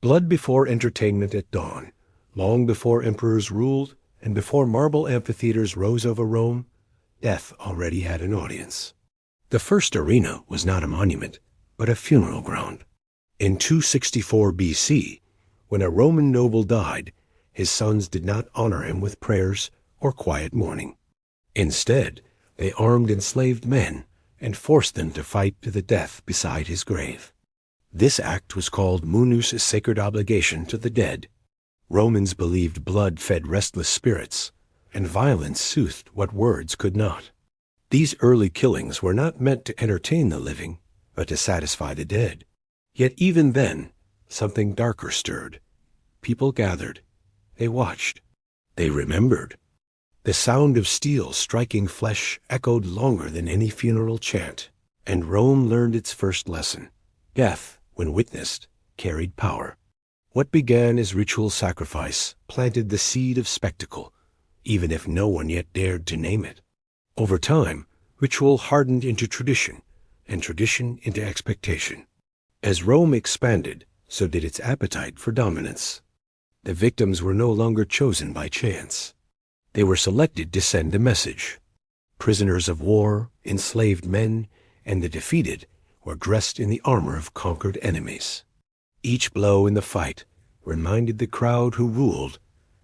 Blood before entertainment at dawn, long before emperors ruled, and before marble amphitheaters rose over Rome, death already had an audience. The first arena was not a monument, but a funeral ground. In 264 BC, when a Roman noble died, his sons did not honor him with prayers or quiet mourning. Instead, they armed enslaved men and forced them to fight to the death beside his grave. This act was called munus, sacred obligation to the dead. Romans believed blood fed restless spirits, and violence soothed what words could not. These early killings were not meant to entertain the living, but to satisfy the dead. Yet even then, something darker stirred. People gathered. They watched. They remembered. The sound of steel striking flesh echoed longer than any funeral chant, and Rome learned its first lesson. Death, when witnessed, carried power. What began as ritual sacrifice planted the seed of spectacle, even if no one yet dared to name it. Over time, ritual hardened into tradition, and tradition into expectation. As Rome expanded, so did its appetite for dominance. The victims were no longer chosen by chance. They were selected to send a message. Prisoners of war, enslaved men, and the defeated were dressed in the armor of conquered enemies. Each blow in the fight reminded the crowd who ruled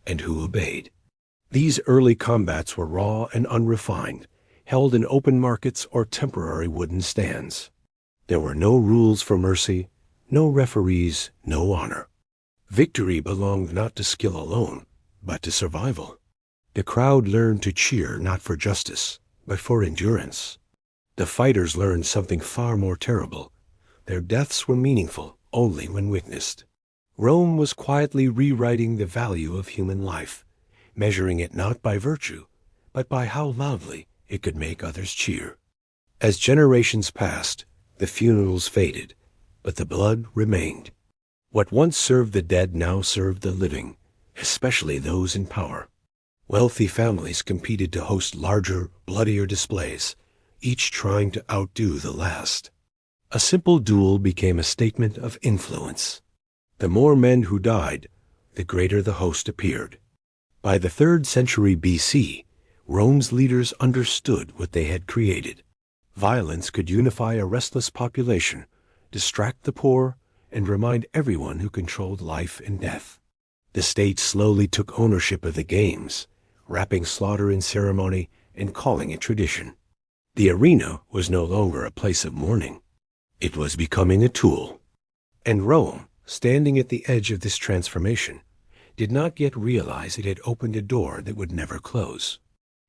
and who obeyed. These early combats were raw and unrefined, held in open markets or temporary wooden stands. There were no rules for mercy, no referees, no honor. Victory belonged not to skill alone, but to survival. The crowd learned to cheer not for justice, but for endurance. The fighters learned something far more terrible. Their deaths were meaningful only when witnessed. Rome was quietly rewriting the value of human life, measuring it not by virtue, but by how loudly it could make others cheer. As generations passed, the funerals faded, but the blood remained. What once served the dead now served the living, especially those in power. Wealthy families competed to host larger, bloodier displays, each trying to outdo the last. A simple duel became a statement of influence. The more men who died, the greater the host appeared. By the 3rd century BC, Rome's leaders understood what they had created. Violence could unify a restless population, distract the poor, and remind everyone who controlled life and death. The state slowly took ownership of the games, wrapping slaughter in ceremony and calling it tradition. The arena was no longer a place of mourning. It was becoming a tool. And Rome, standing at the edge of this transformation, did not yet realize it had opened a door that would never close.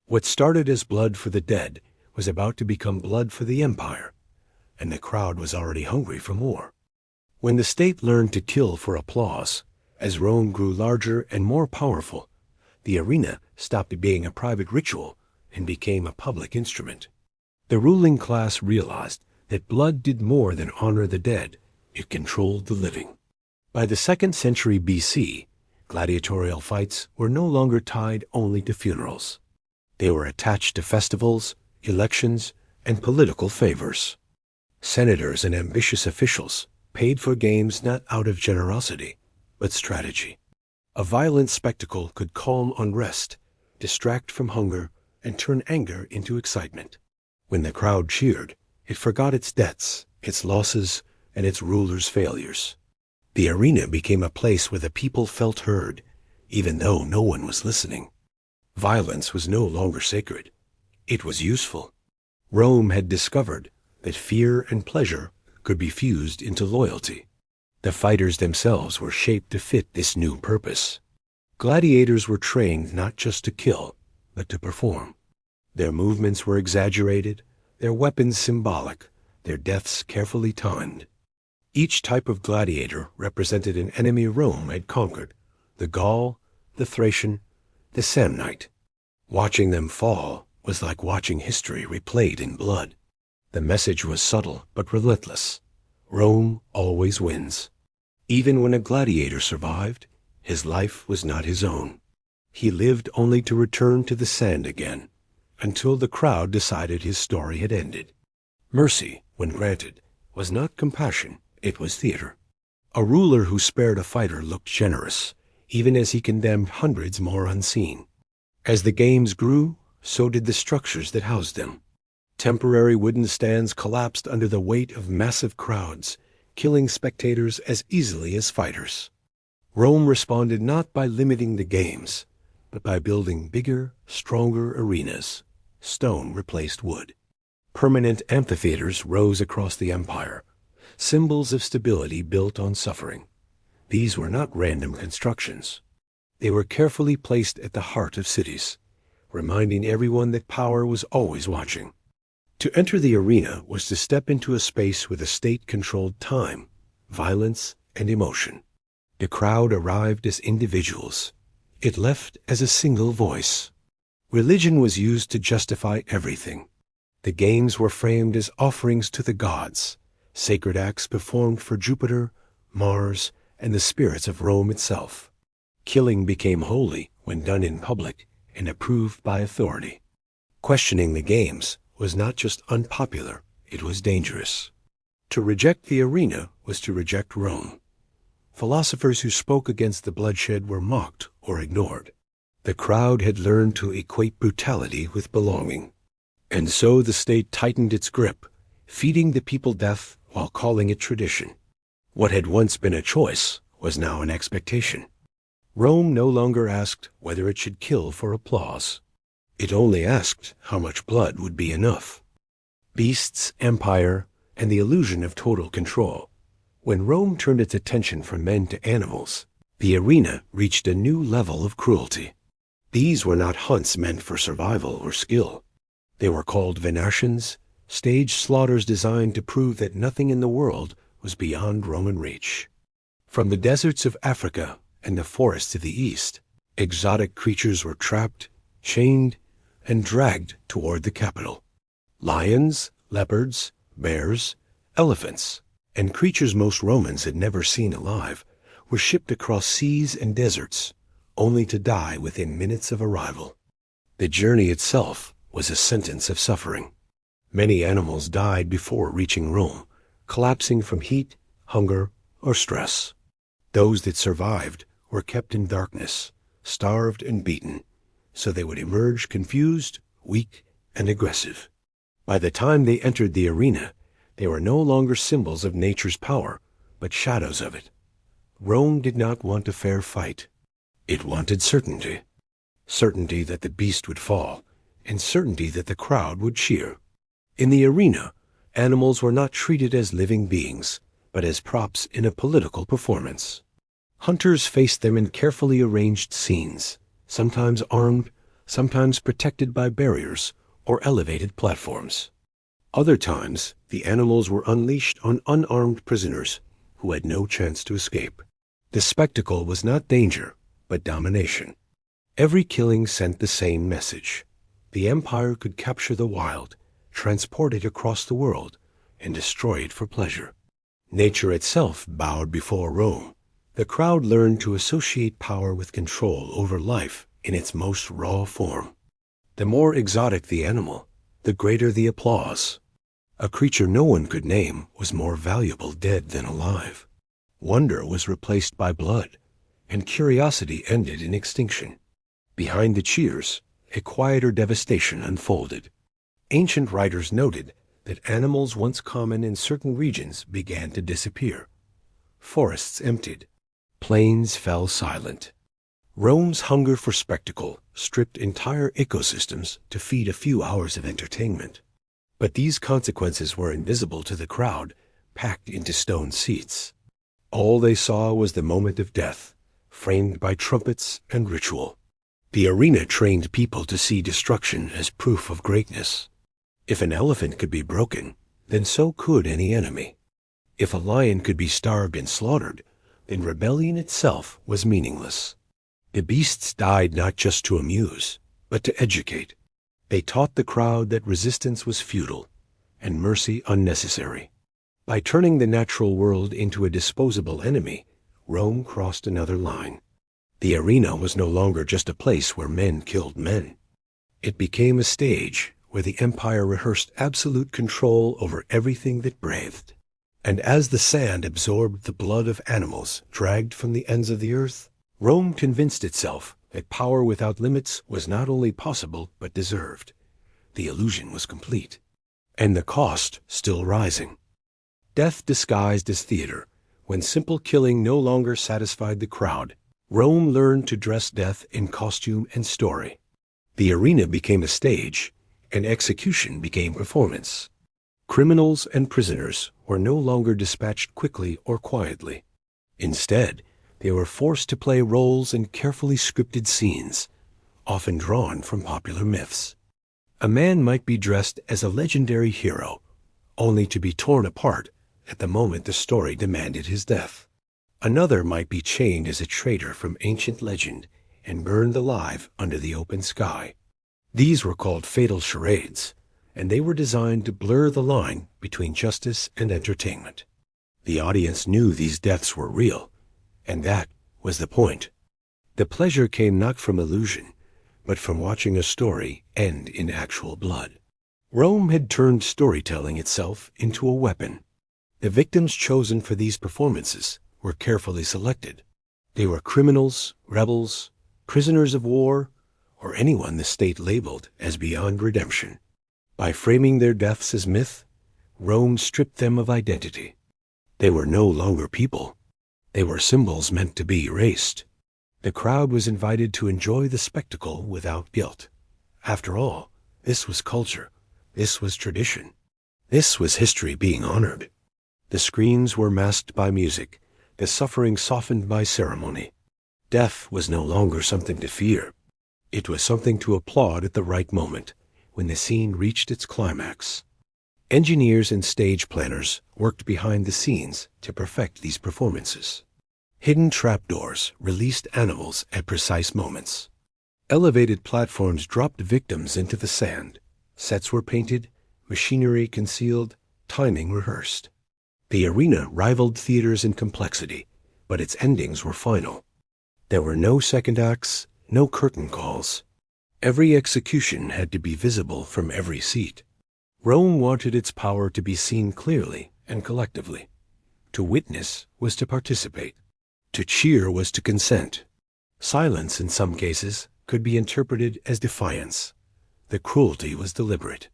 What started as blood for the dead was about to become blood for the empire, and the crowd was already hungry for more. When the state learned to kill for applause, as Rome grew larger and more powerful, the arena stopped being a private ritual and became a public instrument. The ruling class realized that blood did more than honor the dead, it controlled the living. By the 2nd century BC, gladiatorial fights were no longer tied only to funerals. They were attached to festivals, elections, and political favors. Senators and ambitious officials paid for games not out of generosity, but strategy. A violent spectacle could calm unrest, distract from hunger, and turn anger into excitement. When the crowd cheered, it forgot its debts, its losses, and its rulers' failures. The arena became a place where the people felt heard, even though no one was listening. Violence was no longer sacred. It was useful. Rome had discovered that fear and pleasure could be fused into loyalty. The fighters themselves were shaped to fit this new purpose. Gladiators were trained not just to kill, but to perform. Their movements were exaggerated, their weapons symbolic, their deaths carefully timed. Each type of gladiator represented an enemy Rome had conquered: the Gaul, the Thracian, the Samnite. Watching them fall was like watching history replayed in blood. The message was subtle but relentless. Rome always wins. Even when a gladiator survived, his life was not his own. He lived only to return to the sand again, until the crowd decided his story had ended. Mercy, when granted, was not compassion, it was theater. A ruler who spared a fighter looked generous, even as he condemned hundreds more unseen. As the games grew, so did the structures that housed them. Temporary wooden stands collapsed under the weight of massive crowds, killing spectators as easily as fighters. Rome responded not by limiting the games, but by building bigger, stronger arenas. Stone replaced wood. Permanent amphitheaters rose across the empire, symbols of stability built on suffering. These were not random constructions. They were carefully placed at the heart of cities, reminding everyone that power was always watching. To enter the arena was to step into a space where the state controlled time, violence, and emotion. The crowd arrived as individuals. It left as a single voice. Religion was used to justify everything. The games were framed as offerings to the gods, sacred acts performed for Jupiter, Mars, and the spirits of Rome itself. Killing became holy when done in public and approved by authority. Questioning the games was not just unpopular, it was dangerous. To reject the arena was to reject Rome. Philosophers who spoke against the bloodshed were mocked or ignored. The crowd had learned to equate brutality with belonging. And so the state tightened its grip, feeding the people death while calling it tradition. What had once been a choice was now an expectation. Rome no longer asked whether it should kill for applause. It only asked how much blood would be enough. Beasts, empire, and the illusion of total control. When Rome turned its attention from men to animals, the arena reached a new level of cruelty. These were not hunts meant for survival or skill. They were called venations, staged slaughters designed to prove that nothing in the world was beyond Roman reach. From the deserts of Africa and the forests of the East, exotic creatures were trapped, chained, and dragged toward the capital. Lions, leopards, bears, elephants, and creatures most Romans had never seen alive were shipped across seas and deserts, only to die within minutes of arrival. The journey itself was a sentence of suffering. Many animals died before reaching Rome, collapsing from heat, hunger, or stress. Those that survived were kept in darkness, starved and beaten, so they would emerge confused, weak, and aggressive. By the time they entered the arena, they were no longer symbols of nature's power, but shadows of it. Rome did not want a fair fight. It wanted certainty. Certainty that the beast would fall, and certainty that the crowd would cheer. In the arena, animals were not treated as living beings, but as props in a political performance. Hunters faced them in carefully arranged scenes, sometimes armed, sometimes protected by barriers or elevated platforms. Other times, the animals were unleashed on unarmed prisoners who had no chance to escape. The spectacle was not danger, but domination. Every killing sent the same message. The empire could capture the wild, transport it across the world, and destroy it for pleasure. Nature itself bowed before Rome. The crowd learned to associate power with control over life in its most raw form. The more exotic the animal, the greater the applause. A creature no one could name was more valuable dead than alive. Wonder was replaced by blood, and curiosity ended in extinction. Behind the cheers, a quieter devastation unfolded. Ancient writers noted that animals once common in certain regions began to disappear. Forests emptied. Plains fell silent. Rome's hunger for spectacle stripped entire ecosystems to feed a few hours of entertainment. But these consequences were invisible to the crowd, packed into stone seats. All they saw was the moment of death, framed by trumpets and ritual. The arena trained people to see destruction as proof of greatness. If an elephant could be broken, then so could any enemy. If a lion could be starved and slaughtered, then rebellion itself was meaningless. The beasts died not just to amuse, but to educate. They taught the crowd that resistance was futile and mercy unnecessary. By turning the natural world into a disposable enemy, Rome crossed another line. The arena was no longer just a place where men killed men. It became a stage where the empire rehearsed absolute control over everything that breathed. And as the sand absorbed the blood of animals dragged from the ends of the earth, Rome convinced itself that power without limits was not only possible but deserved. The illusion was complete, and the cost still rising. Death disguised as theater. When simple killing no longer satisfied the crowd, Rome learned to dress death in costume and story. The arena became a stage, and execution became performance. Criminals and prisoners were no longer dispatched quickly or quietly. Instead, they were forced to play roles in carefully scripted scenes, often drawn from popular myths. A man might be dressed as a legendary hero, only to be torn apart at the moment the story demanded his death. Another might be chained as a traitor from ancient legend and burned alive under the open sky. These were called fatal charades, and they were designed to blur the line between justice and entertainment. The audience knew these deaths were real, and that was the point. The pleasure came not from illusion, but from watching a story end in actual blood. Rome had turned storytelling itself into a weapon. The victims chosen for these performances were carefully selected. They were criminals, rebels, prisoners of war, or anyone the state labeled as beyond redemption. By framing their deaths as myth, Rome stripped them of identity. They were no longer people. They were symbols meant to be erased. The crowd was invited to enjoy the spectacle without guilt. After all, this was culture. This was tradition. This was history being honored. The screams were masked by music, the suffering softened by ceremony. Death was no longer something to fear. It was something to applaud at the right moment, when the scene reached its climax. Engineers and stage planners worked behind the scenes to perfect these performances. Hidden trapdoors released animals at precise moments. Elevated platforms dropped victims into the sand. Sets were painted, machinery concealed, timing rehearsed. The arena rivaled theaters in complexity, but its endings were final. There were no second acts, no curtain calls. Every execution had to be visible from every seat. Rome wanted its power to be seen clearly and collectively. To witness was to participate. To cheer was to consent. Silence, in some cases, could be interpreted as defiance. The cruelty was deliberate.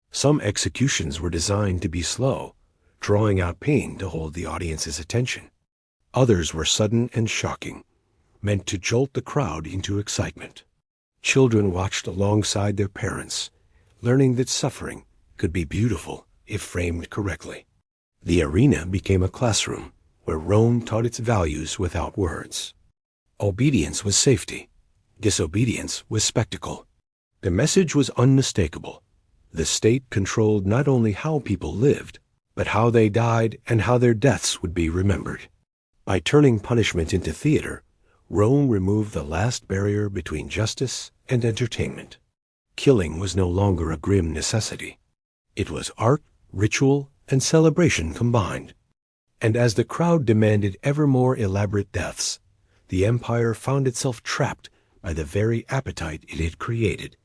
Some executions were designed to be slow, drawing out pain to hold the audience's attention. Others were sudden and shocking, meant to jolt the crowd into excitement. Children watched alongside their parents, learning that suffering could be beautiful if framed correctly. The arena became a classroom where Rome taught its values without words. Obedience was safety. Disobedience was spectacle. The message was unmistakable. The state controlled not only how people lived, but how they died and how their deaths would be remembered. By turning punishment into theater, Rome removed the last barrier between justice and entertainment. Killing was no longer a grim necessity. It was art, ritual, and celebration combined. And as the crowd demanded ever more elaborate deaths, the empire found itself trapped by the very appetite it had created.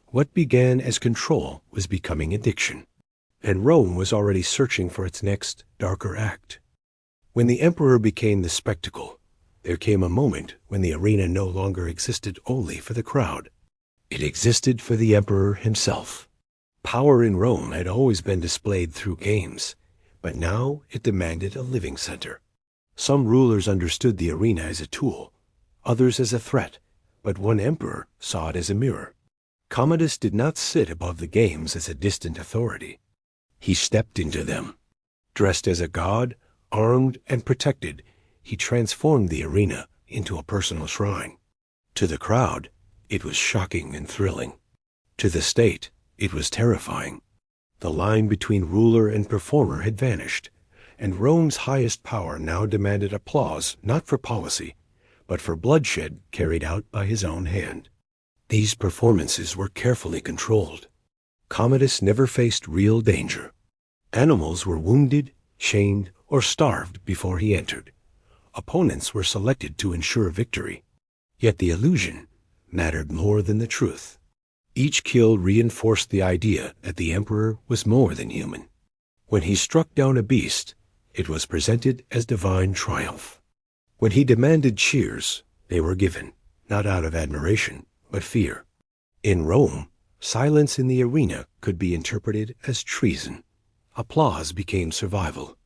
What began as control was becoming addiction, and Rome was already searching for its next, darker act. When the emperor became the spectacle, there came a moment when the arena no longer existed only for the crowd. It existed for the emperor himself. Power in Rome had always been displayed through games, but now it demanded a living center. Some rulers understood the arena as a tool, others as a threat, but one emperor saw it as a mirror. Commodus did not sit above the games as a distant authority. He stepped into them. Dressed as a god, armed and protected, he transformed the arena into a personal shrine. To the crowd, it was shocking and thrilling. To the state, it was terrifying. The line between ruler and performer had vanished, and Rome's highest power now demanded applause not for policy, but for bloodshed carried out by his own hand. These performances were carefully controlled. Commodus never faced real danger. Animals were wounded, chained, or starved before he entered. Opponents were selected to ensure victory. Yet the illusion mattered more than the truth. Each kill reinforced the idea that the emperor was more than human. When he struck down a beast, It was presented as divine triumph. When he demanded cheers, they were given, not out of admiration, but fear. In Rome, silence in the arena could be interpreted as treason. Applause became survival.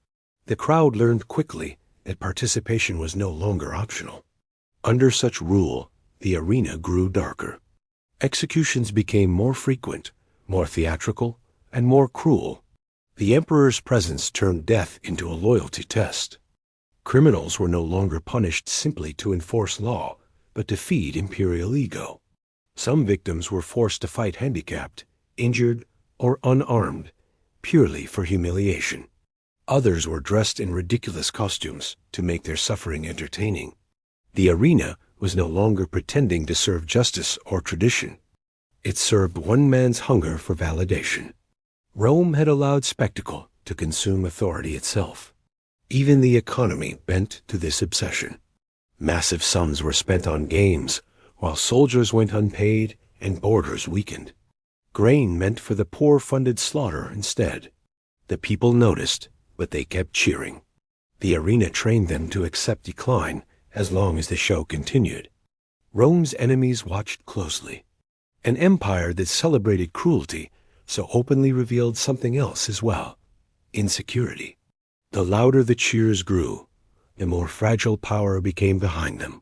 The crowd learned quickly that participation was no longer optional. Under such rule, the arena grew darker. Executions became more frequent, more theatrical, and more cruel. The emperor's presence turned death into a loyalty test. Criminals were no longer punished simply to enforce law, but to feed imperial ego. Some victims were forced to fight handicapped, injured, or unarmed, purely for humiliation. Others were dressed in ridiculous costumes to make their suffering entertaining. The arena was no longer pretending to serve justice or tradition. It served one man's hunger for validation. Rome had allowed spectacle to consume authority itself. Even the economy bent to this obsession. Massive sums were spent on games, while soldiers went unpaid and borders weakened. Grain meant for the poor-funded slaughter instead. The people noticed, but they kept cheering. The arena trained them to accept decline as long as the show continued. Rome's enemies watched closely. An empire that celebrated cruelty so openly revealed something else as well: insecurity. The louder the cheers grew, the more fragile power became behind them.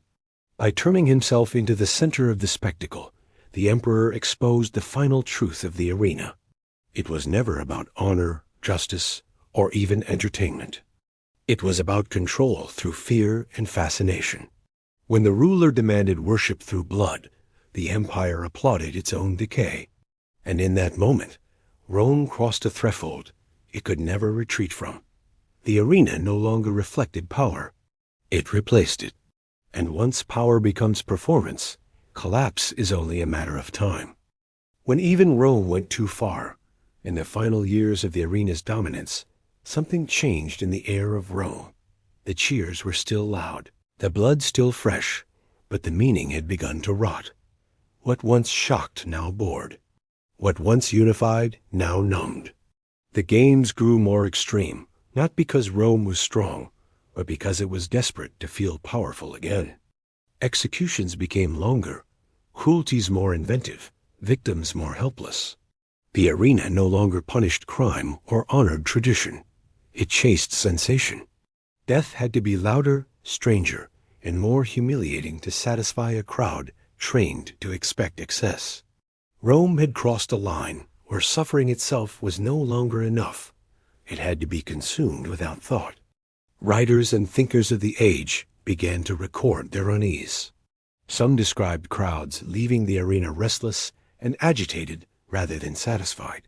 By turning himself into the center of the spectacle, the emperor exposed the final truth of the arena. It was never about honor, justice, or even entertainment. It was about control through fear and fascination. When the ruler demanded worship through blood, the empire applauded its own decay. And in that moment, Rome crossed a threshold it could never retreat from. The arena no longer reflected power. It replaced it. And once power becomes performance, collapse is only a matter of time. When even Rome went too far, in the final years of the arena's dominance, something changed in the air of Rome. The cheers were still loud, the blood still fresh, but the meaning had begun to rot. What once shocked now bored. What once unified now numbed. The games grew more extreme, not because Rome was strong, but because it was desperate to feel powerful again. Executions became longer, cruelties more inventive, victims more helpless. The arena no longer punished crime or honored tradition. It chased sensation. Death had to be louder, stranger, and more humiliating to satisfy a crowd trained to expect excess. Rome had crossed a line where suffering itself was no longer enough. It had to be consumed without thought. Writers and thinkers of the age began to record their unease. Some described crowds leaving the arena restless and agitated rather than satisfied,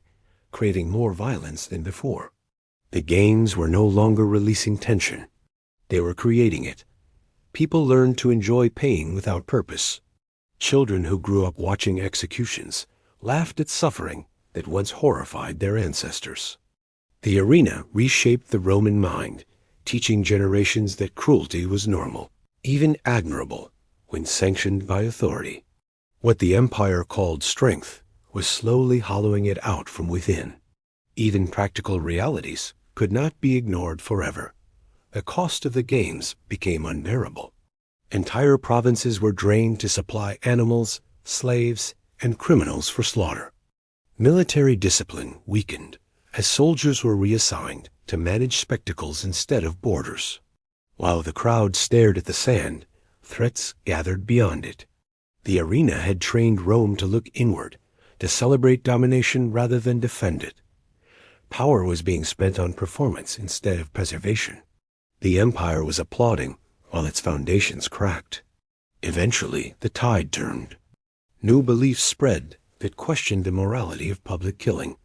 creating more violence than before. The games were no longer releasing tension. They were creating it. People learned to enjoy pain without purpose. Children who grew up watching executions laughed at suffering that once horrified their ancestors. The arena reshaped the Roman mind, teaching generations that cruelty was normal, even admirable, when sanctioned by authority. What the empire called strength was slowly hollowing it out from within. Even practical realities could not be ignored forever. The cost of the games became unbearable. Entire provinces were drained to supply animals, slaves, and criminals for slaughter. Military discipline weakened as soldiers were reassigned to manage spectacles instead of borders. While the crowd stared at the sand, threats gathered beyond it. The arena had trained Rome to look inward, to celebrate domination rather than defend it. Power was being spent on performance instead of preservation. The empire was applauding while its foundations cracked. Eventually, the tide turned. New beliefs spread that questioned the morality of public killing.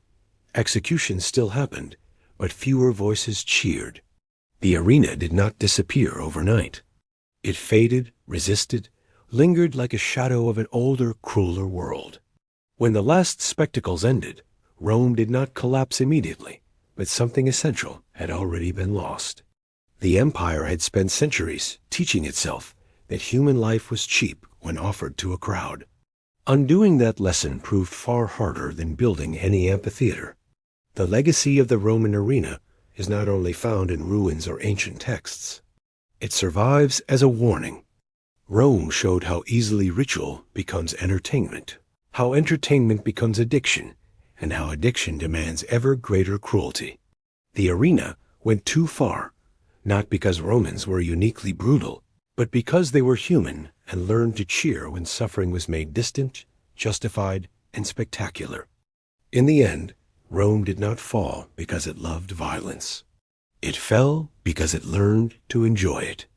Executions still happened, but fewer voices cheered. The arena did not disappear overnight. It faded, resisted, lingered like a shadow of an older, crueler world. When the last spectacles ended, Rome did not collapse immediately, but something essential had already been lost. The empire had spent centuries teaching itself that human life was cheap when offered to a crowd. Undoing that lesson proved far harder than building any amphitheater. The legacy of the Roman arena is not only found in ruins or ancient texts. It survives as a warning. Rome showed how easily ritual becomes entertainment, how entertainment becomes addiction, and how addiction demands ever greater cruelty. The arena went too far, not because Romans were uniquely brutal, but because they were human and learned to cheer when suffering was made distant, justified, and spectacular. In the end, Rome did not fall because it loved violence. It fell because it learned to enjoy it.